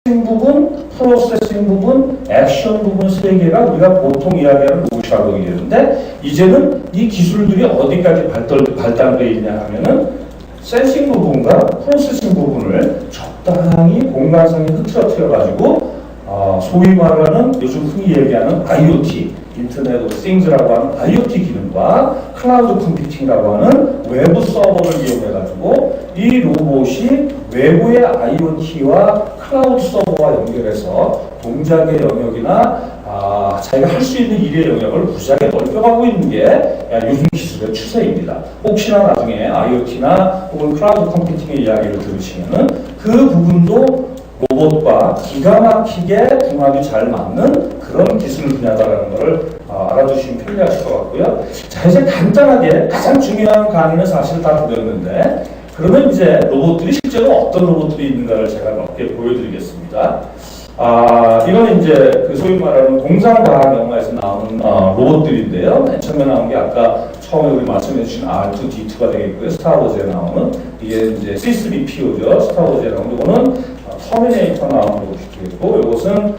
부분, 프로세싱 부분, 액션 부분 세 개가 우리가 보통 이야기하는 로봇이라고 얘기하는데 이제는 이 기술들이 어디까지 발달되어 있냐 하면은 센싱 부분과 프로세싱 부분을 적당히 공간상에 흐트러뜨려가지고 소위 말하는 요즘 흔히 얘기하는 IoT, 인터넷 오브 띵스라고 하는 IoT 기능과 클라우드 컴퓨팅이라고 하는 외부 서버를 이용해가지고 이 로봇이 외부의 IoT와 클라우드 서버와 연결해서 동작의 영역이나 자기가 할 수 있는 일의 영역을 무지하게 넓혀가고 있는 게 요즘 기술의 추세입니다. 혹시나 나중에 IoT나 혹은 클라우드 컴퓨팅의 이야기를 들으시면은 그 부분도 로봇과 기가 막히게 궁합이 잘 맞는 그런 기술 분야다라는 것을 알아두시면 편리하실 것 같고요. 자, 이제 간단하게 가장 중요한 강의는 사실 다 드렸는데 그러면 이제 로봇들이 실제로 어떤 로봇들이 있는가를 제가 몇 개 보여드리겠습니다. 이건 이제 그 소위 말하는 공상과학 영화에서 나오는 로봇들인데요. 맨 처음에 나온 게 아까 처음에 우리 말씀해주신 R2-D2가 되겠고요. 스타워즈에 나오는 이게 이제 C3PO죠. 스타워즈에 나오는 이거는 터미네이터 나오는 로봇이 되겠고 이것은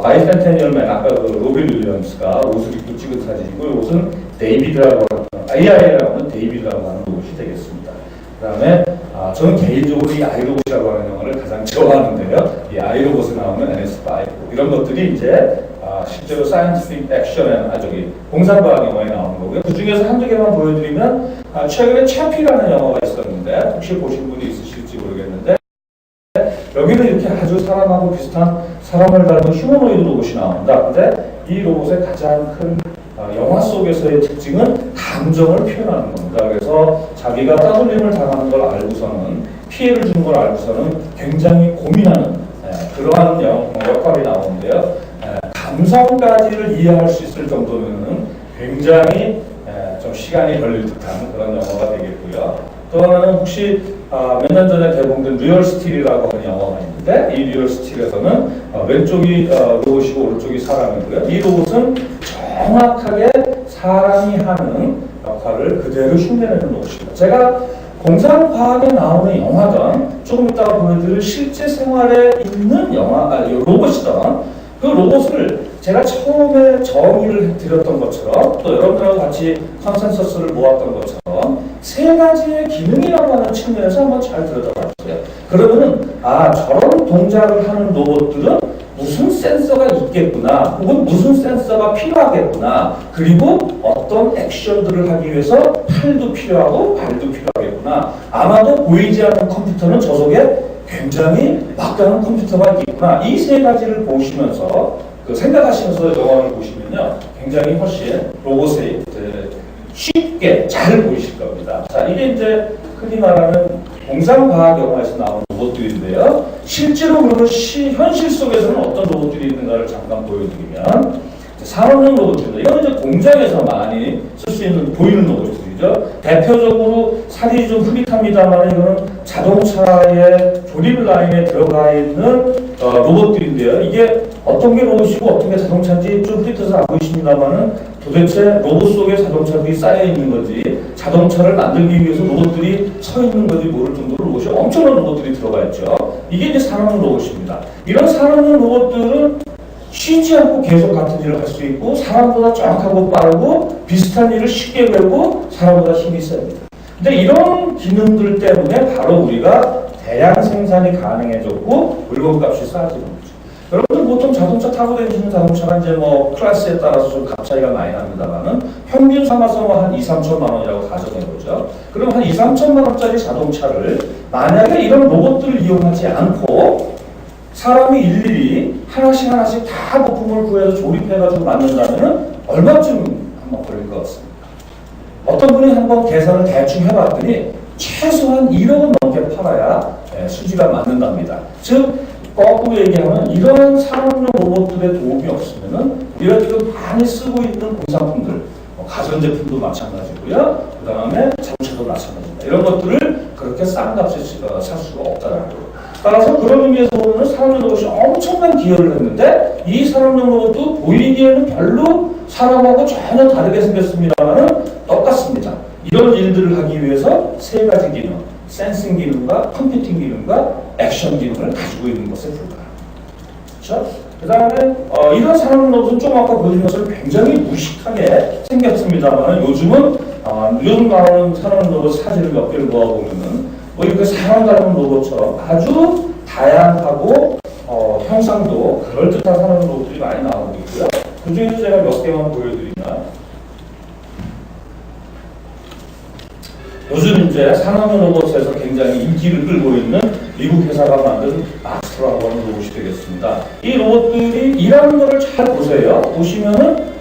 바이센테니얼 맨 아까 그 로빈 윌리엄스가 옷을 입고 찍은 사진이고 이것은 데이비드라고 하는 AI라고 하는 데이비드라고 하는 로봇이 되겠습니다. 그 다음에 저는 개인적으로 이 아이로봇이라고 하는 영화를 가장 좋아하는데요. 이 아이로봇에 나오는 NS5 이런 것들이 이제 실제로 사이언티픽 액션 공상과학 영화에 나오는 거고요. 그 중에서 한두 개만 보여드리면 최근에 채피라는 영화가 있었는데 혹시 보신 분이 있으실지 모르겠는데 여기는 이렇게 아주 사람하고 비슷한 사람을 닮은 휴머노이드 로봇이 나온다. 근데 이 로봇의 가장 큰 영화 속에서의 특징은 감정을 표현하는 겁니다. 그래서 자기가 따돌림을 당하는 걸 알고서는 피해를 주는 걸 알고서는 굉장히 고민하는 그러한 역할이 나오는데요. 감성까지를 이해할 수 있을 정도면 굉장히 좀 시간이 걸릴 듯한 그런 영화가 되겠고요. 또 하나는 혹시 몇 년 전에 개봉된 리얼 스틸이라고 하는 영화가 있는데 이 리얼 스틸에서는 왼쪽이 로봇이고 오른쪽이 사람이고요. 이 로봇은 정확하게 사람이 하는 역할을 그대로 흉내내는 로봇입니다. 제가 공상과학에 나오는 영화든 조금 이따가 보여드릴 실제 생활에 있는 로봇이든 그 로봇을 제가 처음에 정의를 드렸던 것처럼 또 여러분들하고 같이 컨센서스를 모았던 것처럼 세 가지의 기능이라고 하는 측면에서 한번 잘 들여다봤어요. 그러면은 저런 동작을 하는 로봇들은 무슨 센서가 있겠구나 혹은 무슨 센서가 필요하겠구나 그리고 어떤 액션들을 하기 위해서 팔도 필요하고 발도 필요하겠구나 아마도 보이지 않는 컴퓨터는 저 속에 굉장히 막강한 컴퓨터가 있겠구나 이 세 가지를 보시면서 생각하시면서 영화를 보시면요 굉장히 훨씬 로봇이 쉽게 잘 보이실 겁니다. 자, 이게 이제 흔히 말하는 공상과학 영화에서 나오는 로봇들인데요. 실제로 그러면 현실 속에서는 어떤 로봇들이 있는가를 잠깐 보여드리면 산업용 로봇입니다. 이거는 이제 공장에서 많이 쓸 수 있는 보이는 로봇들이죠. 대표적으로 살이 좀 흐릿합니다만 이거는 자동차의 조립 라인에 들어가 있는 로봇들인데요. 이게 어떤 게 로봇이고 어떤 게 자동차인지 좀 흐릿해서 안 보이십니다만은 도대체 로봇 속에 자동차들이 쌓여 있는 건지 자동차를 만들기 위해서 로봇들이 서 있는 건지 모를 정도로 로봇이 엄청난 로봇들이 들어가 있죠. 이게 이제 산업용 로봇입니다. 이런 산업용 로봇들은 쉬지 않고 계속 같은 일을 할 수 있고 사람보다 정확하고 빠르고 비슷한 일을 쉽게 배우고 사람보다 힘이 셉니다. 근데 이런 기능들 때문에 바로 우리가 대량 생산이 가능해졌고 물건값이 싸지는 거죠. 여러분들 보통 자동차 타고 다니시는 자동차가 이제 클래스에 따라서 좀 값 차이가 많이 납니다만은 평균 삼아서 한 2, 3천만 원이라고 가정해보죠. 그럼 한 2, 3천만 원짜리 자동차를 만약에 이런 로봇들을 이용하지 않고 사람이 일일이 하나씩 다 부품을 구해서 조립해가지고 만든다면 얼마쯤 한번 걸릴 것 같습니까? 어떤 분이 한번 계산을 대충 해봤더니 최소한 1억은 넘게 팔아야 수지가 맞는답니다. 즉 거꾸로 얘기하면 이런 산업용 로봇들의 도움이 없으면은 우리가 지금 많이 쓰고 있는 공산품들, 가전제품도 마찬가지고요. 그 다음에 자동차도 마찬가지입니다. 이런 것들을 그렇게 싼 값에 살 수가 없다는 거예요. 따라서 그런 의미에서 보면 산업용 로봇이 엄청난 기여를 했는데 이 산업용 로봇도 보이기에는 별로 사람하고 전혀 다르게 생겼습니다만 똑같습니다. 이런 일들을 하기 위해서 세 가지 기능, 센싱 기능과 컴퓨팅 기능과 액션 기능을 가지고 있는 것에 불과합니다. 그렇죠? 그 다음에 이런 산업 로봇은 좀 아까 보여준 것처럼 굉장히 무식하게 생겼습니다만 요즘은 요즘 나오는 산업 로봇 사진을 몇 개를 모아보면은 이렇게 사람 닮은 로봇처럼 아주 다양하고 형상도 그럴듯한 산업 로봇들이 많이 나오고 있고요. 그 중에서 제가 몇 개만 보여드리면 요즘 이제 산업 로봇에서 굉장히 인기를 끌고 있는 미국 회사가 만든 마스터라고 하는 로봇이 되겠습니다. 이 로봇들이 일하는 것을 잘 보세요. 보시면은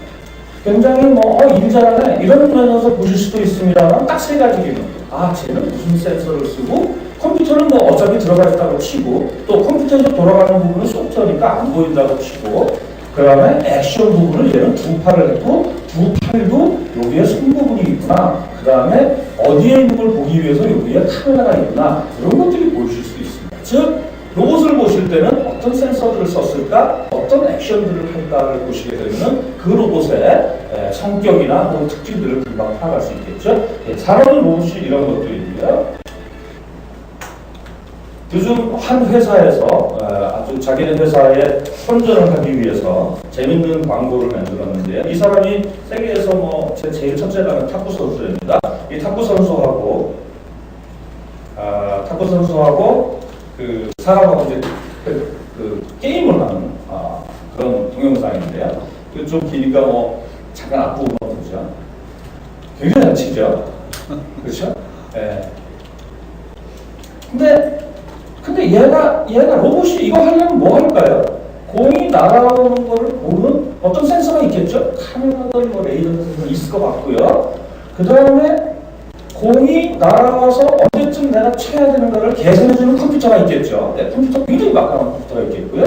굉장히 일 잘하네 이런 면에서 보실 수도 있습니다만 딱 세 가지 기능. 쟤는 무슨 센서를 쓰고 컴퓨터는 어차피 들어가 있다고 치고 또 컴퓨터에서 돌아가는 부분은 소프트웨어니까 안 보인다고 치고 그 다음에 액션 부분을 얘는 두 팔을 했고 두 팔도 여기에 손 부분이 있구나. 그 다음에 어디에 있는 걸 보기 위해서 여기에 카메라가 있구나. 이런 것들이 보이실 수 있습니다. 즉 로봇을 보실 때는 어떤 센서들을 썼을까, 어떤 액션들을 할까를 보시게 되면 그 로봇의 성격이나 혹은 특징들을 금방 파악할 수 있겠죠. 산업 로봇이 이런 것들이고요. 요즘 한 회사에서 아주 자기네 회사에 선전을 하기 위해서 재밌는 광고를 만들었는데요. 이 사람이 세계에서 제일 첫째라는 탁구 선수입니다. 이 탁구 선수하고 그 사람하고 이제 그 게임을 하는 그런 동영상인데요. 좀 기니까 잠깐 앞부분만 보죠. 굉장히 잘 치죠. 그렇죠? 네. 근데 얘가 로봇이 이거 하려면 뭐 할까요? 공이 날아오는 거를 보는 어떤 센서가 있겠죠? 카메라든 레이더든 있을 것 같고요. 그 다음에 공이 날아와서 언제쯤 내가 쳐야 되는가를 계산해주는 컴퓨터가 있겠죠. 컴퓨터 굉장히 막강한 컴퓨터가 있겠고요.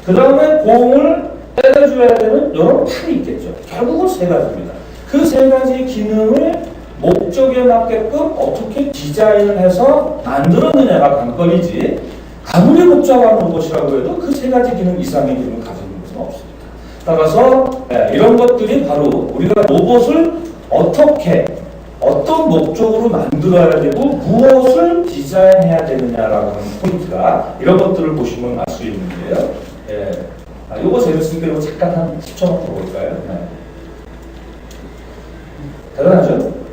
그 다음에 공을 때려줘야 되는 여러 판이 있겠죠. 결국은 세 가지입니다. 그 세 가지 기능을 목적에 맞게끔 어떻게 디자인을 해서 만들었느냐가 관건이지 아무리 복잡한 로봇이라고 해도 그 세 가지 기능 이상의 기능을 가지고 있는 것은 없습니다. 따라서 이런 것들이 바로 우리가 로봇을 어떤 목적으로 만들어야 되고 무엇을 디자인해야 되느냐라고 하는 포인트가 이런 것들을 보시면 알 수 있는데요. 요거 재밌으니까 이거 잠깐 한 10초만 볼까요? 대단하죠?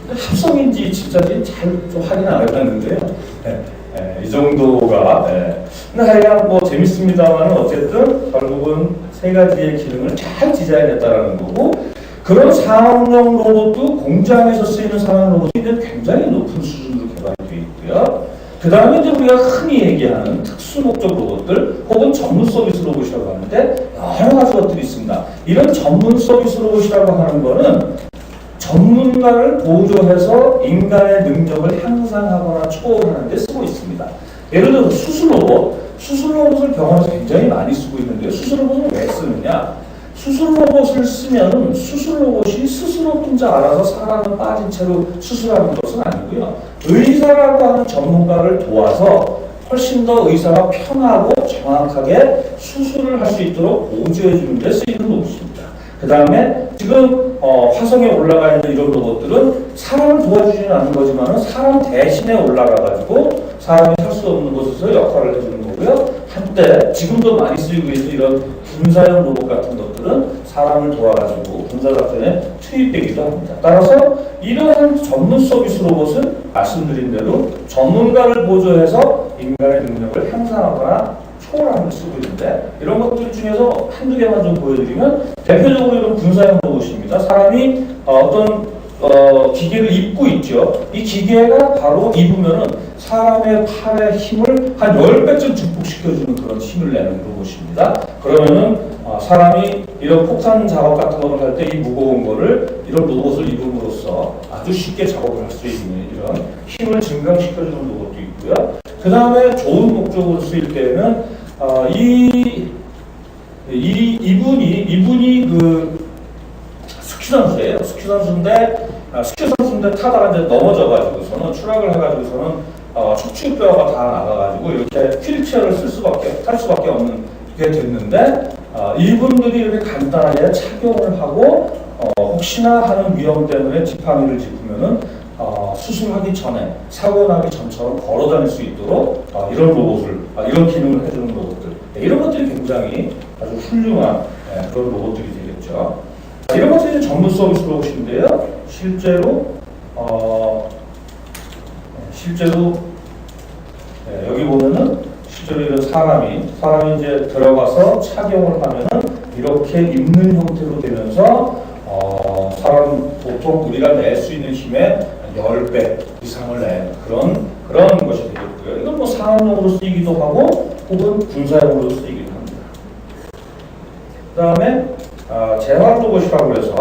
합성인지 진짜인지 잘 좀 확인 안 해봤는데요. 이 정도가. 근데 하여간 재밌습니다만 어쨌든 결국은 세 가지의 기능을 잘 디자인했다라는 거고 그런 상업용 로봇도 공장에서 쓰이는 상업 로봇이 굉장히 높은 수준으로 개발되어 있고요. 그 다음에 이제 우리가 흔히 얘기하는 특수 목적 로봇들 혹은 전문 서비스 로봇이라고 하는데 여러 가지 것들이 있습니다. 이런 전문 서비스 로봇이라고 하는 거는 전문가를 보조해서 인간의 능력을 향상하거나 초월하는 데 쓰고 있습니다. 예를 들어서 수술 로봇을 병원에서 굉장히 많이 쓰고 있는데요. 수술 로봇을 왜 쓰느냐? 수술 로봇을 쓰면 수술 로봇이 스스로 혼자 알아서 사람은 빠진 채로 수술하는 것은 아니고요. 의사라고 하는 전문가를 도와서 훨씬 더 의사가 편하고 정확하게 수술을 할 수 있도록 보조해 주는 데 쓰이는 로봇입니다. 그 다음에 지금 화성에 올라가 있는 이런 로봇들은 사람을 도와주지는 않는 거지만 사람 대신에 올라가가지고 사람이 살 수 없는 곳에서 역할을 해주는 거고요. 한때 지금도 많이 쓰이고 있는 이런 군사용 로봇 같은 것들은 사람을 도와가지고 군사작전에 투입되기도 합니다. 따라서 이러한 전문 서비스 로봇은 말씀드린 대로 전문가를 보조해서 인간의 능력을 향상하거나 초월하는 데 쓰고 있는데 이런 것들 중에서 한두 개만 좀 보여드리면 대표적으로 이런 군사용 로봇입니다. 사람이 어떤 기계를 입고 있죠. 이 기계가 바로 입으면은 사람의 팔의 힘을 한 10배쯤 증폭시켜주는 그런 힘을 내는 로봇입니다. 그러면은 사람이 이런 폭탄 작업 같은 걸 할 때 이 무거운 거를 이런 로봇을 입음으로써 아주 쉽게 작업을 할 수 있는 이런 힘을 증강시켜주는 로봇도 있고요. 그 다음에 좋은 목적으로 쓰일 때는 이분이 그 스키 선수예요. 스키 선수인데 타다가 이제 넘어져가지고서는 추락을 해가지고서는 척추뼈가 다 나가가지고 이렇게 휠체어를 탈 수밖에 없는 게 됐는데 이분들이 이렇게 간단하게 착용을 하고 혹시나 하는 위험 때문에 지팡이를 짚으면은 수술하기 전에 사고 나기 전처럼 걸어 다닐 수 있도록 이런 로봇을 이런 기능을 해주는 로봇들 굉장히 아주 훌륭한 그런 로봇들이 되겠죠. 이런 것이 이제 전문 서비스 로봇인데요. 실제로 여기 보면은 실제로 이런 사람이 이제 들어가서 착용을 하면은 이렇게 입는 형태로 되면서 사람 보통 우리가 낼 수 있는 힘의 10배 이상을 내는 그런 것이 되겠고요. 이건 뭐 상업용으로 쓰이기도 하고 혹은 군사용으로 쓰이기도 합니다. 그 다음에 재활 로봇이라고 해서